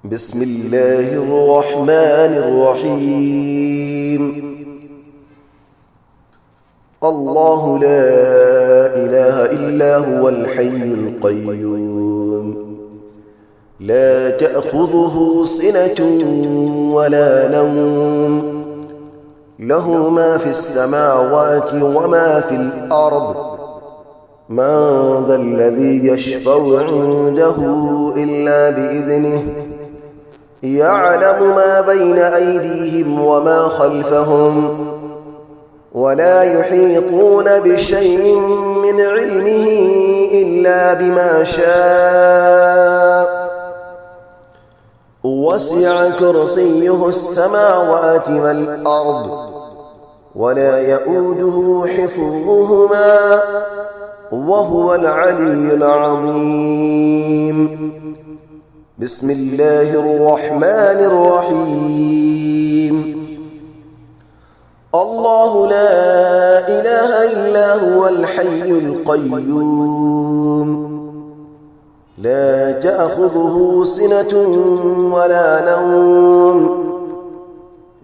بسم الله الرحمن الرحيم. الله لا إله إلا هو الحي القيوم، لا تأخذه سنة ولا نوم، له ما في السماوات وما في الأرض. من ذا الذي يشفع عنده إلا بإذنه، يعلم ما بين أيديهم وما خلفهم، ولا يحيطون بشيء من علمه إلا بما شاء. وسع كرسيه السماوات والأرض، ولا يؤوده حفظهما، وهو العلي العظيم. بسم الله الرحمن الرحيم. الله لا إله إلا هو الحي القيوم، لا تأخذه سنة ولا نوم،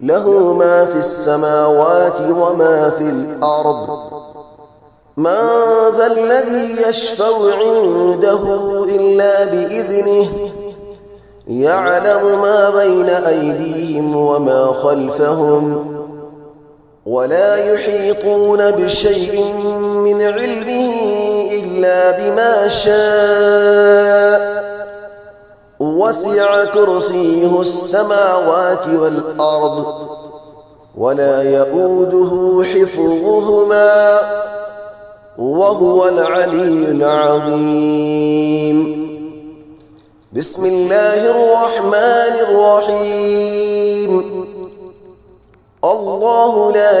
له ما في السماوات وما في الأرض. من ذا الذي يشفع عنده إلا بإذنه، يعلم ما بين أيديهم وما خلفهم، ولا يحيطون بشيء من علمه إلا بما شاء. وسع كرسيه السماوات والأرض، ولا يؤوده حفظهما، وهو العلي العظيم. بسم الله الرحمن الرحيم. الله لا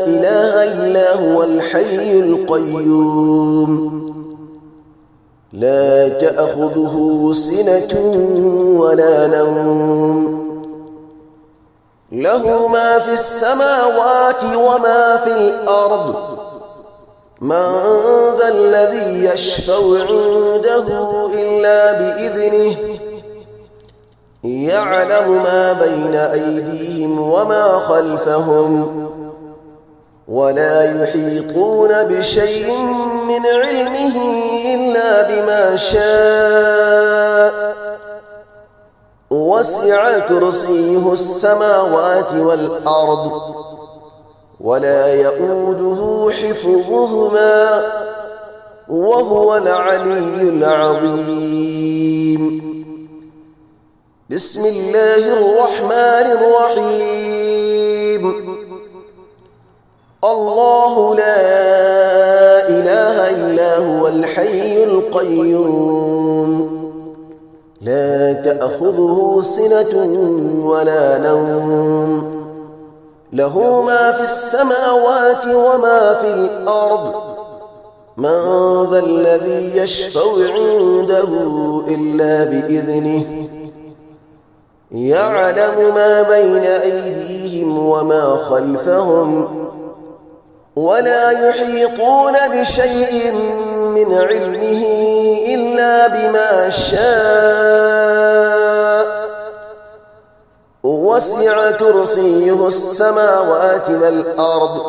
إله إلا هو الحي القيوم، لا تأخذه سنة ولا نوم، له ما في السماوات وما في الأرض. من ذا الذي يشفع عنده إلا بإذنه، يعلم ما بين أيديهم وما خلفهم، ولا يحيطون بشيء من علمه إلا بما شاء. وسع كرسيه السماوات والأرض، ولا يؤوده حفظهما، وهو العلي العظيم. بسم الله الرحمن الرحيم. الله لا إله إلا هو الحي القيوم، لا تأخذه سنة ولا نوم، له ما في السماوات وما في الأرض. من ذا الذي يشفع عنده إلا بإذنه، يعلم ما بين أيديهم وما خلفهم، ولا يحيطون بشيء من علمه إلا بما شاء. وسع كرسيه السماوات والأرض،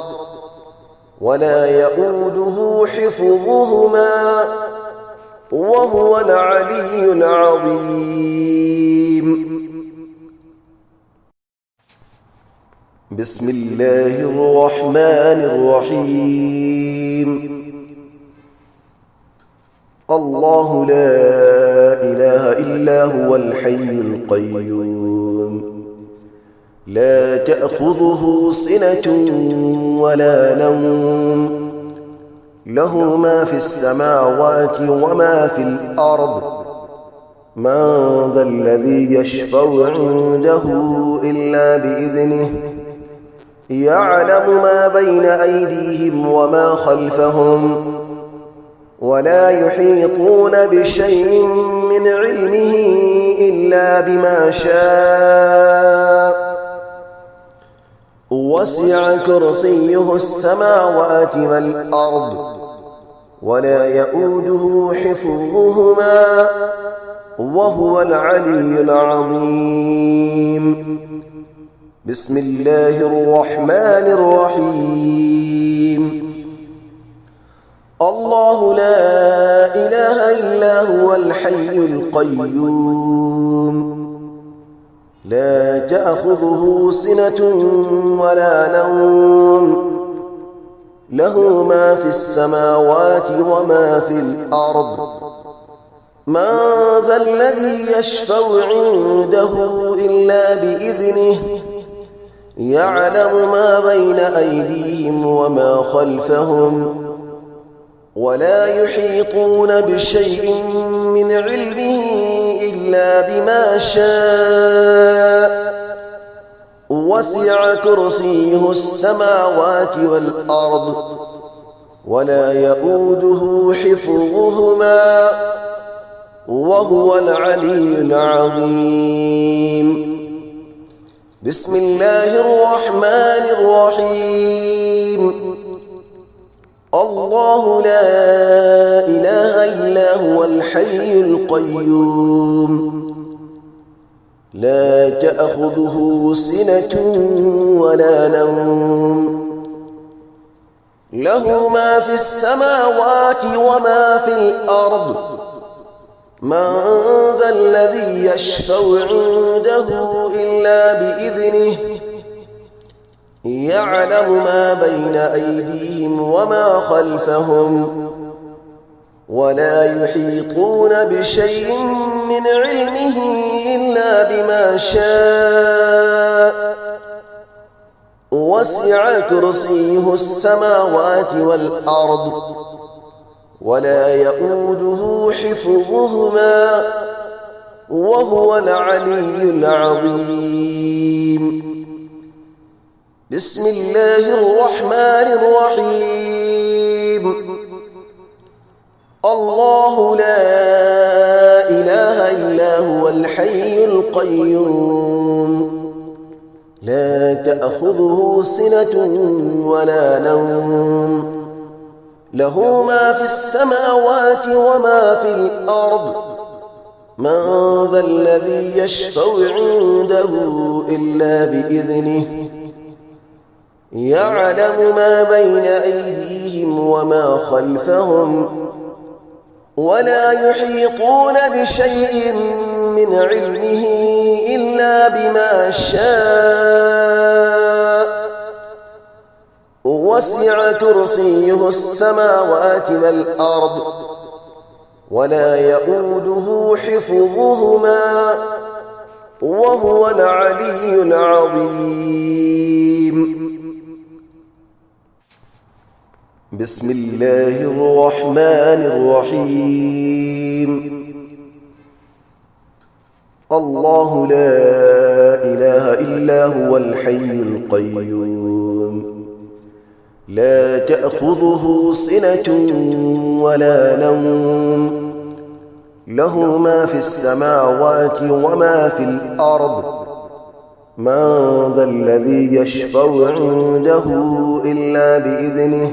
ولا يؤوده حفظهما، وهو العلي العظيم. بسم الله الرحمن الرحيم. الله لا إله إلا هو الحي القيوم، لا تأخذه سنة ولا نوم، له ما في السماوات وما في الأرض. من ذا الذي يشفع عنده إلا بإذنه، يعلم ما بين أيديهم وما خلفهم، ولا يحيطون بشيء من علمه إلا بما شاء. وسع كرسيه السماوات والأرض، ولا يؤوده حفظهما، وهو العلي العظيم. بسم الله الرحمن الرحيم. الله لا إله إلا هو الحي القيوم لا تأخذه سنة ولا نوم له ما في السماوات وما في الأرض من ذا الذي يشفع عنده إلا بإذنه يعلم ما بين أيديهم وما خلفهم ولا يحيطون بشيء من علمه إلا بما شاء وسع كرسيه السماوات والأرض ولا يؤوده حفظهما وهو العلي العظيم. بسم الله الرحمن الرحيم. الله لا إله إلا هو الحي القيوم لا تأخذه سنة ولا نوم له ما في السماوات وما في الأرض من ذا الذي يشفع عنده إلا بإذنه يعلم ما بين أيديهم وما خلفهم ولا يحيطون بشيء من علمه إلا بما شاء وسع كرسيه السماوات والأرض ولا يؤوده حفظهما وهو العلي العظيم. بسم الله الرحمن الرحيم. الله لا إله إلا هو الحي القيوم لا تأخذه سنة ولا نوم له ما في السماوات وما في الأرض من ذا الذي يشفع عنده إلا بإذنه يعلم ما بين أيديهم وما خلفهم ولا يحيطون بشيء من علمه إلا بما شاء وسع كرسيه السماوات والأرض ولا يؤوده حفظهما وهو العلي العظيم. بسم الله الرحمن الرحيم. الله لا إله إلا هو الحي القيوم لا تأخذه سنة ولا نوم له ما في السماوات وما في الأرض من ذا الذي يشفع عنده إلا بإذنه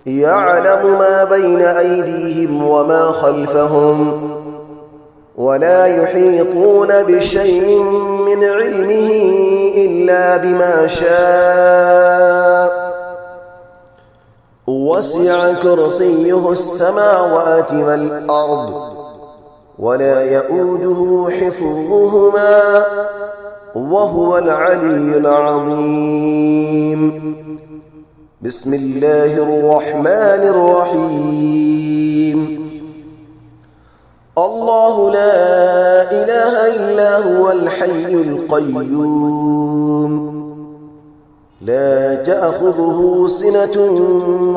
يعلم ما بين أيديهم وما خلفهم ولا يحيطون بشيء من علمه إلا بما شاء وسع كرسيه السماوات والأرض ولا يؤوده حفظهما وهو العلي العظيم. بسم الله الرحمن الرحيم. الله لا إله إلا هو الحي القيوم لا تأخذه سنة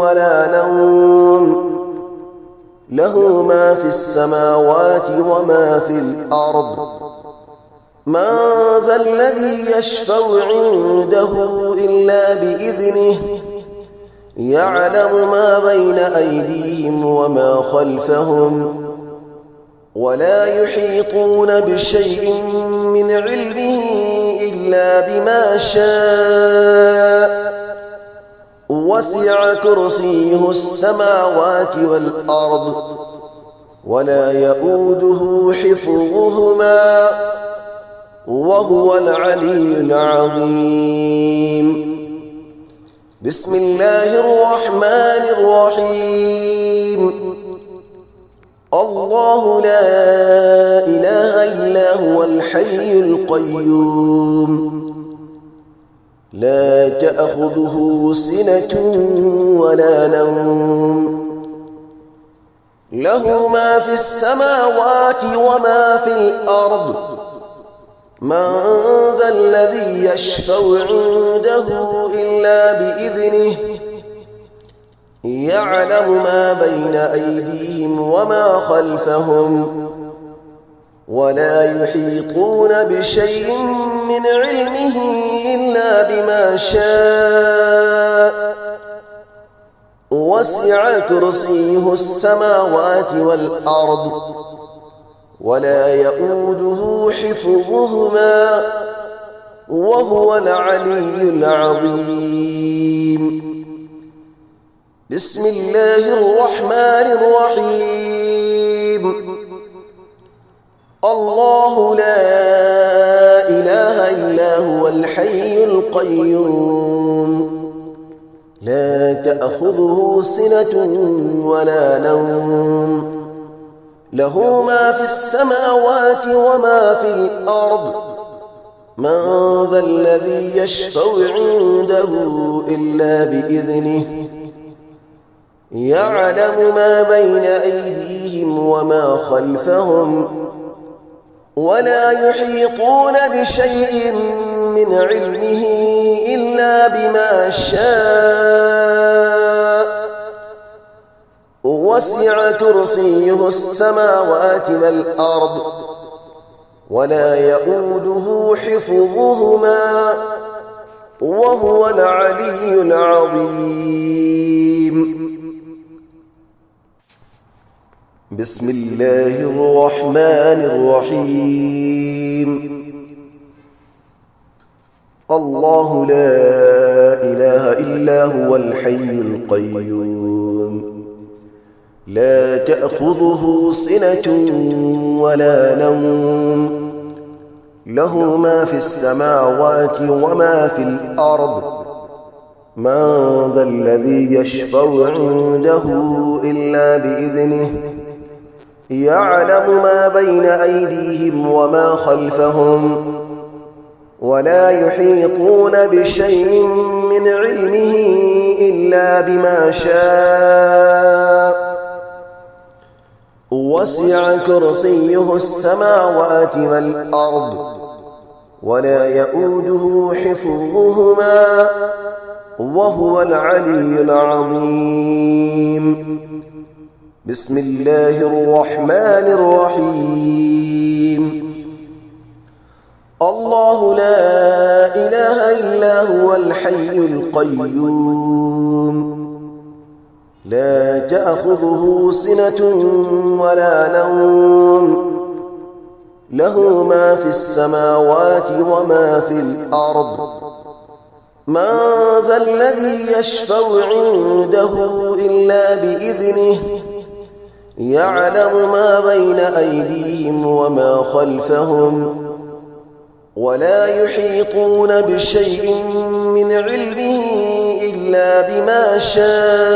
ولا نوم له ما في السماوات وما في الأرض من ذا الذي يشفع عنده إلا بإذنه يعلم ما بين أيديهم وما خلفهم ولا يحيطون بشيء من علمه إلا بما شاء وسع كرسيه السماوات والأرض ولا يؤوده حفظهما وهو العلي العظيم. بسم الله الرحمن الرحيم. الله لا إله إلا هو الحي القيوم لا تأخذه سنة ولا نوم له ما في السماوات وما في الأرض من ذا الذي يشفع عنده إلا بإذنه يعلم ما بين أيديهم وما خلفهم ولا يحيطون بشيء من علمه إلا بما شاء وسع كرسيه السماوات والأرض ولا يؤوده حفظهما وهو العلي العظيم. بسم الله الرحمن الرحيم. الله لا إله إلا هو الحي القيوم لا تأخذه سنة ولا نوم له ما في السماوات وما في الأرض من ذا الذي يشفع عنده إلا بإذنه يعلم ما بين أيديهم وما خلفهم ولا يحيطون بشيء من علمه إلا بما شاء وسع كرسيه السماوات والأرض ولا يؤوده حفظهما وهو العلي العظيم. بسم الله الرحمن الرحيم. الله لا إله إلا هو الحي القيوم لا تأخذه سنة ولا نوم له ما في السماوات وما في الأرض من ذا الذي يشفع عنده إلا بإذنه يعلم ما بين أيديهم وما خلفهم ولا يحيطون بشيء من علمه إلا بما شاء وسع كرسيه السماوات والأرض ولا يؤوده حفظهما وهو العلي العظيم. بسم الله الرحمن الرحيم. الله لا إله إلا هو الحي القيوم لا تأخذه سنة ولا نوم له ما في السماوات وما في الأرض من ذا الذي يشفع عنده إلا بإذنه يعلم ما بين أيديهم وما خلفهم ولا يحيطون بشيء من علمه إلا بما شاء